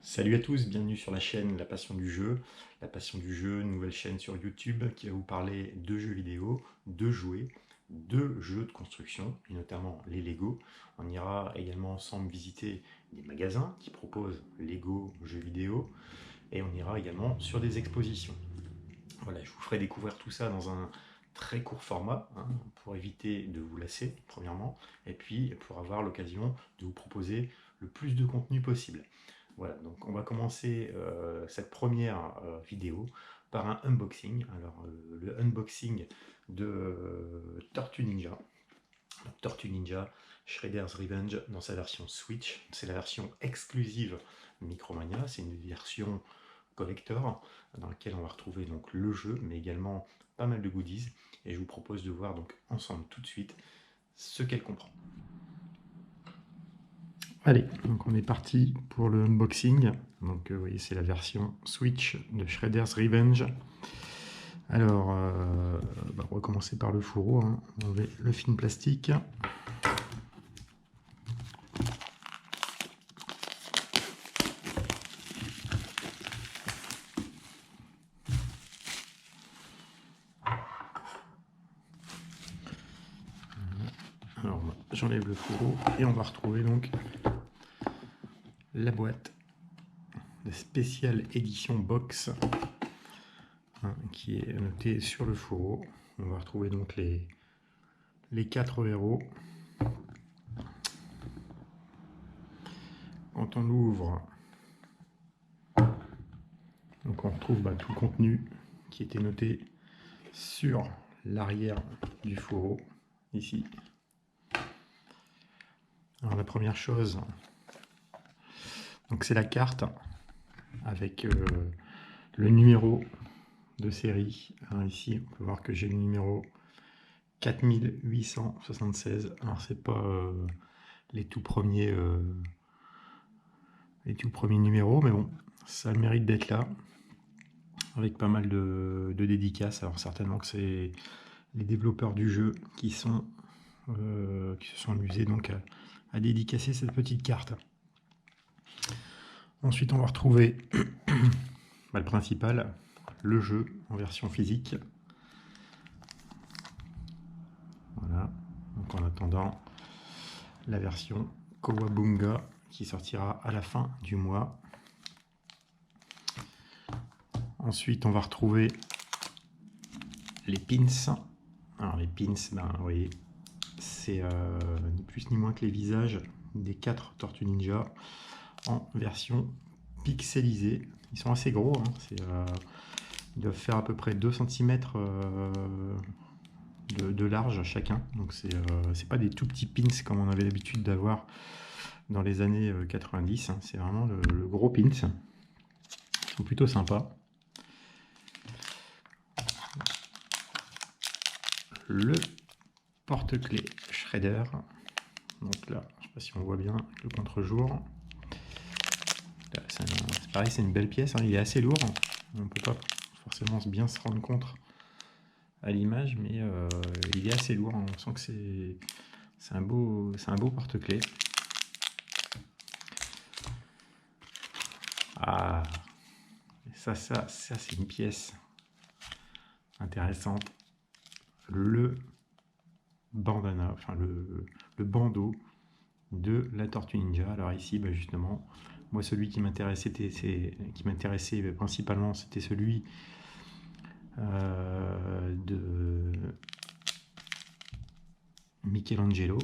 Salut à tous, bienvenue sur la chaîne La Passion du Jeu. La Passion du Jeu, nouvelle chaîne sur YouTube qui va vous parler de jeux vidéo, de jouets, de jeux de construction, et notamment les Lego. On ira également ensemble visiter des magasins qui proposent Lego, jeux vidéo, et on ira également sur des expositions. Voilà, je vous ferai découvrir tout ça dans un très court format, pour éviter de vous lasser, premièrement, et puis pour avoir l'occasion de vous proposer le plus de contenu possible. Voilà, donc on va commencer cette première vidéo par un unboxing. Alors, le unboxing de Tortue Ninja. Donc, Tortue Ninja Shredder's Revenge dans sa version Switch. C'est la version exclusive Micromania. C'est une version collector dans laquelle on va retrouver donc le jeu, mais également pas mal de goodies. Et je vous propose de voir donc ensemble tout de suite ce qu'elle comprend. Allez, donc on est parti pour le unboxing. Donc vous voyez, c'est la version Switch de Shredder's Revenge. Alors, on va commencer par le fourreau. On enlever le film plastique. Alors, j'enlève le fourreau et on va retrouver donc la boîte de Special Edition Box, qui est notée sur le fourreau. On va retrouver donc les 4 héros. Quand on l'ouvre, donc on retrouve tout le contenu qui était noté sur l'arrière du fourreau, ici. Alors la première chose, donc c'est la carte avec le numéro de série. Alors ici, on peut voir que j'ai le numéro 4876. Alors c'est pas les tout premiers numéros, mais bon, ça a le mérite d'être là, avec pas mal de dédicaces. Alors certainement que c'est les développeurs du jeu qui se sont amusés donc à dédicacer cette petite carte. Ensuite, on va retrouver le principal, le jeu en version physique. Voilà. Donc en attendant la version Kowabunga qui sortira à la fin du mois. Ensuite, on va retrouver les pins. Alors les pins, vous voyez, c'est ni plus ni moins que les visages des 4 Tortues Ninja en version pixelisée. Ils sont assez gros, ils doivent faire à peu près 2 cm de large chacun. Donc c'est pas des tout petits pins comme on avait l'habitude d'avoir dans les années 90. C'est vraiment le gros pins. Ils sont plutôt sympas. Le porte-clés Shredder. Donc là, je sais pas si on voit bien avec le contre-jour. C'est pareil, c'est une belle pièce, il est assez lourd. On peut pas forcément bien se rendre compte à l'image, mais il est assez lourd. On sent que c'est un beau porte-clés. Ah, ça c'est une pièce intéressante. Le bandana, enfin le bandeau de la Tortue Ninja. Alors ici, justement, moi celui qui m'intéressait principalement, c'était celui de Michelangelo,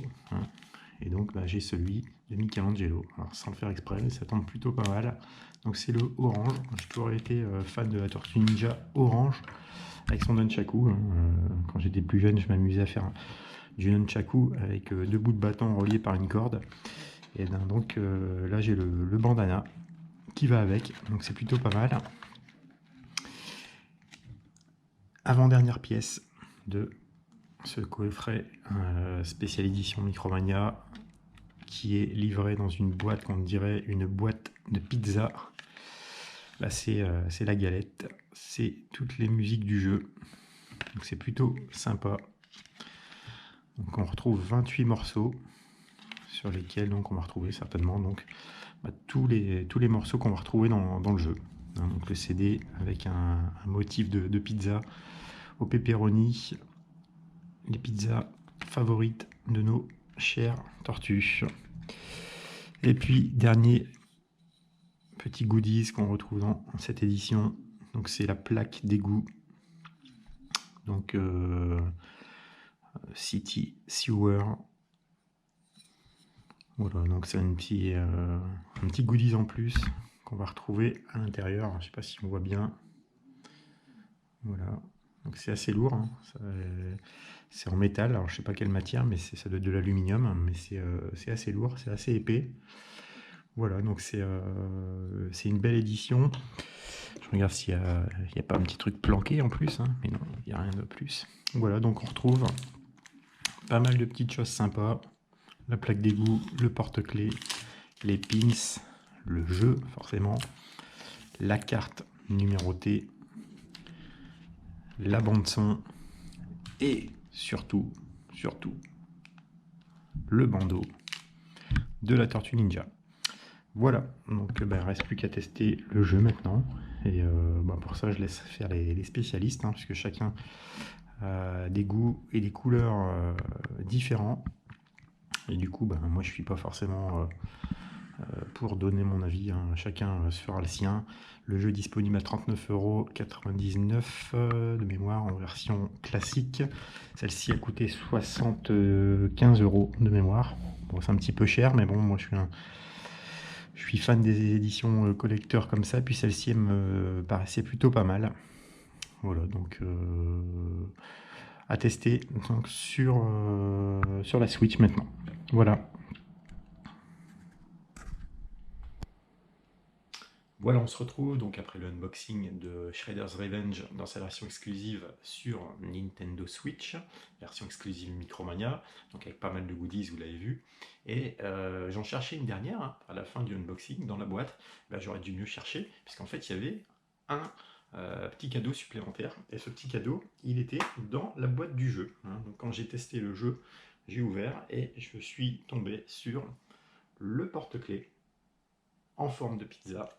et donc j'ai celui de Michelangelo. Alors sans le faire exprès, ça tombe plutôt pas mal. Donc c'est le orange. J'ai toujours été fan de la Tortue Ninja orange avec son nunchaku. Quand j'étais plus jeune, je m'amusais à faire du nunchaku avec 2 bouts de bâton reliés par une corde. Et donc là j'ai le bandana qui va avec, donc c'est plutôt pas mal. Avant-dernière pièce de ce coffret spécial édition Micromania, qui est livré dans une boîte qu'on dirait une boîte de pizza. Là c'est la galette, c'est toutes les musiques du jeu, donc c'est plutôt sympa. Donc on retrouve 28 morceaux sur lesquels donc on va retrouver certainement donc tous les morceaux qu'on va retrouver dans le jeu. Hein, donc le CD avec un motif de pizza au pepperoni, les pizzas favorites de nos chères tortues. Et puis dernier petit goodies qu'on retrouve dans cette édition, donc c'est la plaque d'égout, donc City Sewer. Voilà, donc c'est un petit goodies en plus qu'on va retrouver à l'intérieur. Je sais pas si on voit bien. Voilà, donc c'est assez lourd, hein. C'est en métal, alors je sais pas quelle matière, mais ça doit être de l'aluminium, mais c'est assez lourd, c'est assez épais. Voilà, donc c'est une belle édition. Je regarde s'il n'y a pas un petit truc planqué en plus, hein, mais non, il n'y a rien de plus. Voilà, donc on retrouve pas mal de petites choses sympas. La plaque d'égout, le porte-clés, les pins, le jeu forcément, la carte numérotée, la bande son et surtout le bandeau de la Tortue Ninja. Voilà, donc il ne reste plus qu'à tester le jeu maintenant. Et pour ça, je laisse faire les spécialistes, hein, puisque chacun a des goûts et des couleurs différents. Et du coup, moi, je ne suis pas forcément pour donner mon avis, hein. Chacun se fera le sien. Le jeu est disponible à 39,99 € de mémoire en version classique. Celle-ci a coûté 75 € de mémoire. Bon, c'est un petit peu cher, mais bon, moi je suis fan des éditions collector comme ça. Puis celle-ci, elle me paraissait plutôt pas mal. Voilà, donc à tester donc, sur la Switch maintenant. Voilà. Voilà, on se retrouve donc après le unboxing de Shredder's Revenge dans sa version exclusive sur Nintendo Switch, version exclusive Micromania, donc avec pas mal de goodies, vous l'avez vu. Et j'en cherchais une dernière, hein, à la fin du unboxing, dans la boîte. J'aurais dû mieux chercher, puisqu'en fait il y avait un petit cadeau supplémentaire. Et ce petit cadeau, il était dans la boîte du jeu. Hein. Donc quand j'ai testé le jeu, j'ai ouvert et je suis tombé sur le porte-clés en forme de pizza.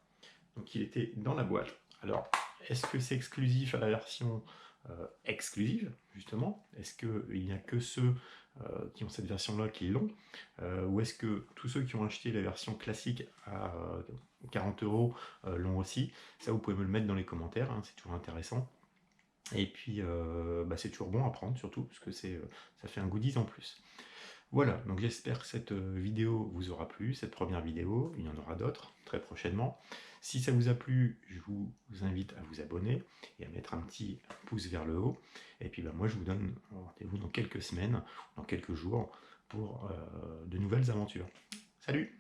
Donc il était dans la boîte. Alors, est-ce que c'est exclusif à la version exclusive, justement? Est-ce qu'il n'y a que ceux qui ont cette version-là qui l'ont? Ou est-ce que tous ceux qui ont acheté la version classique à 40 € l'ont aussi? Ça, vous pouvez me le mettre dans les commentaires, hein, c'est toujours intéressant. Et puis, c'est toujours bon à prendre, surtout, parce que ça fait un goodies en plus. Voilà, donc j'espère que cette vidéo vous aura plu, cette première vidéo, il y en aura d'autres très prochainement. Si ça vous a plu, je vous invite à vous abonner et à mettre un petit pouce vers le haut. Et puis moi je vous donne rendez-vous dans quelques semaines, dans quelques jours, pour de nouvelles aventures. Salut!